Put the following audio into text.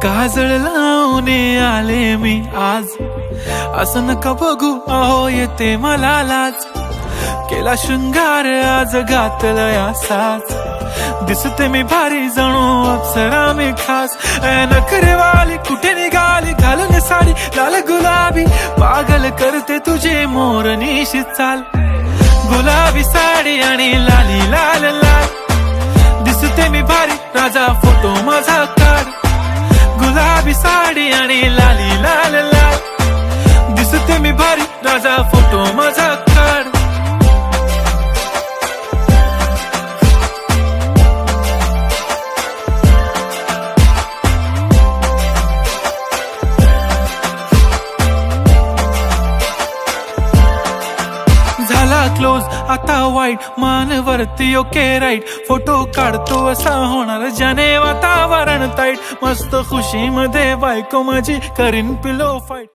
काजळ लावून आले मी आज, असं नका बघू अहो येते मला लाज. केला शृंगार आज घातलया साज, दिसते मी भारी जणू अप्सरा मी खास. नखरेवाली कुठे निघाली घालून साडी लाल गुलाबी, पागल करते तुझे मोरनीशी चाल. गुलाबी साडी आणि लाली लाल लाल, दिसते मी भारी राजा फोटो माझा काढ. गुलाबी साडी आणि लाली लाल लाल, दिसते मी भारी राजा फोटो माझा काढ. झाला क्लोज आता वाईट, मान वरती ओके राईट. फोटो काढतो असा होणार ज्याने वातावरण ताईट. मस्त खुशी मध्ये बायको माझी करीन पिलो फाईट.